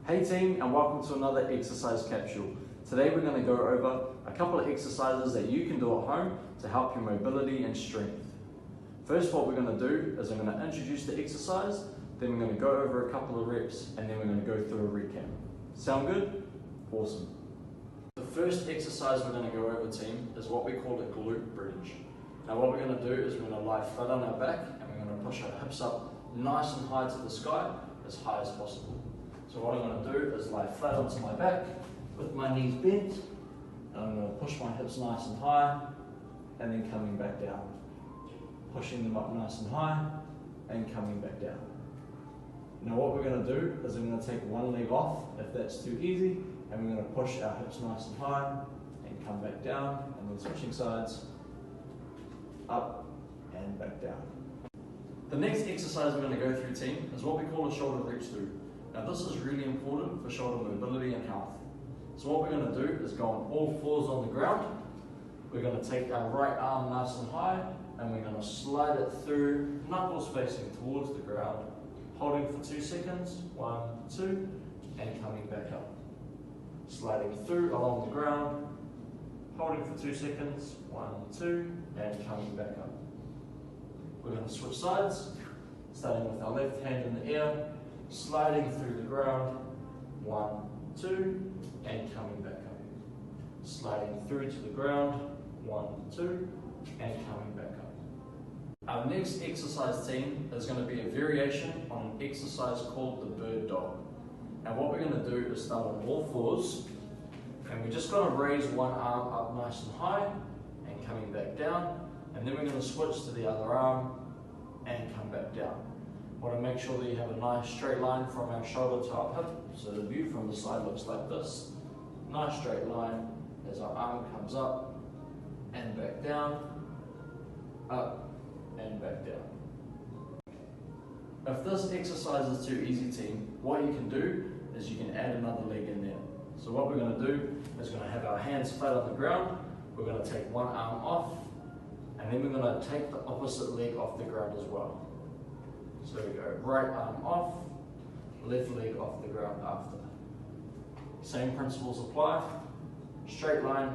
Hey team, and welcome to another exercise capsule. Today we're going to go over a couple of exercises that you can do at home to help your mobility and strength. First, what we're going to do is I'm going to introduce the exercise, then we're going to go over a couple of reps, and then we're going to go through a recap. Sound good? Awesome. The first exercise we're going to go over, team, is what we call a glute bridge. Now what we're going to do is we're going to lie flat on our back and we're going to push our hips up nice and high to the sky, as high as possible. So what I'm going to do is lie flat onto my back with my knees bent, and I'm going to push my hips nice and high and then coming back down. Pushing them up nice and high and coming back down. Now what we're going to do is I'm going to take one leg off if that's too easy, and we're going to push our hips nice and high and come back down, and then switching sides, up and back down. The next exercise we're going to go through, team, is what we call a shoulder reach through. Now this is really important for shoulder mobility and health. So what we're going to do is go on all fours on the ground. We're going to take our right arm nice and high and we're going to slide it through, knuckles facing towards the ground, holding for 2 seconds, 1, 2, and coming back up. Sliding through along the ground, holding for 2 seconds, 1, 2, and coming back up. We're going to switch sides, starting with our left hand in the air, sliding through the ground, 1, 2, and coming back up. Sliding through to the ground, 1, 2, and coming back up. Our next exercise, team, is going to be a variation on an exercise called the bird dog. And what we're going to do is start on all fours, and we're just going to raise one arm up nice and high, and coming back down, and then we're going to switch to the other arm, and come back down. Want to make sure that you have a nice straight line from our shoulder to our hip, so the view from the side looks like this. Nice straight line as our arm comes up and back down, up and back down. If this exercise is too easy, team, what you can do is you can add another leg in there. So what we're going to do is we're going to have our hands flat on the ground, we're going to take one arm off, and then we're going to take the opposite leg off the ground as well. So we go right arm off, left leg off the ground after. Same principles apply. Straight line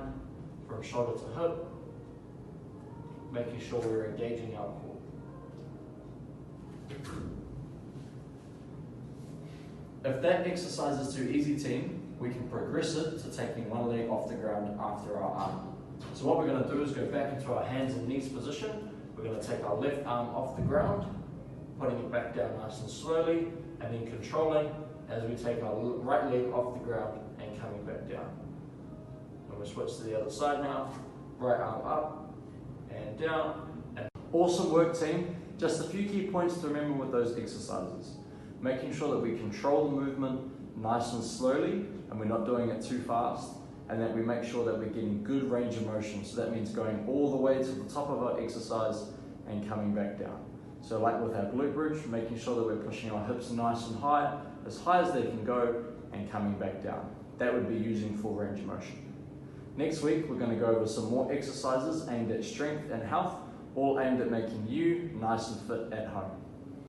from shoulder to hip, making sure we're engaging our core. If that exercise is too easy, team, we can progress it to taking one leg off the ground after our arm. So what we're going to do is go back into our hands and knees position. We're going to take our left arm off the ground, putting it back down nice and slowly, and then controlling as we take our right leg off the ground and coming back down. And we'll switch to the other side now. Right arm up and down. And awesome work, team. Just a few key points to remember with those exercises. Making sure that we control the movement nice and slowly, and we're not doing it too fast, and that we make sure that we're getting good range of motion. So that means going all the way to the top of our exercise and coming back down. So like with our glute bridge, making sure that we're pushing our hips nice and high as they can go, and coming back down. That would be using full range of motion. Next week, we're going to go over some more exercises aimed at strength and health, all aimed at making you nice and fit at home.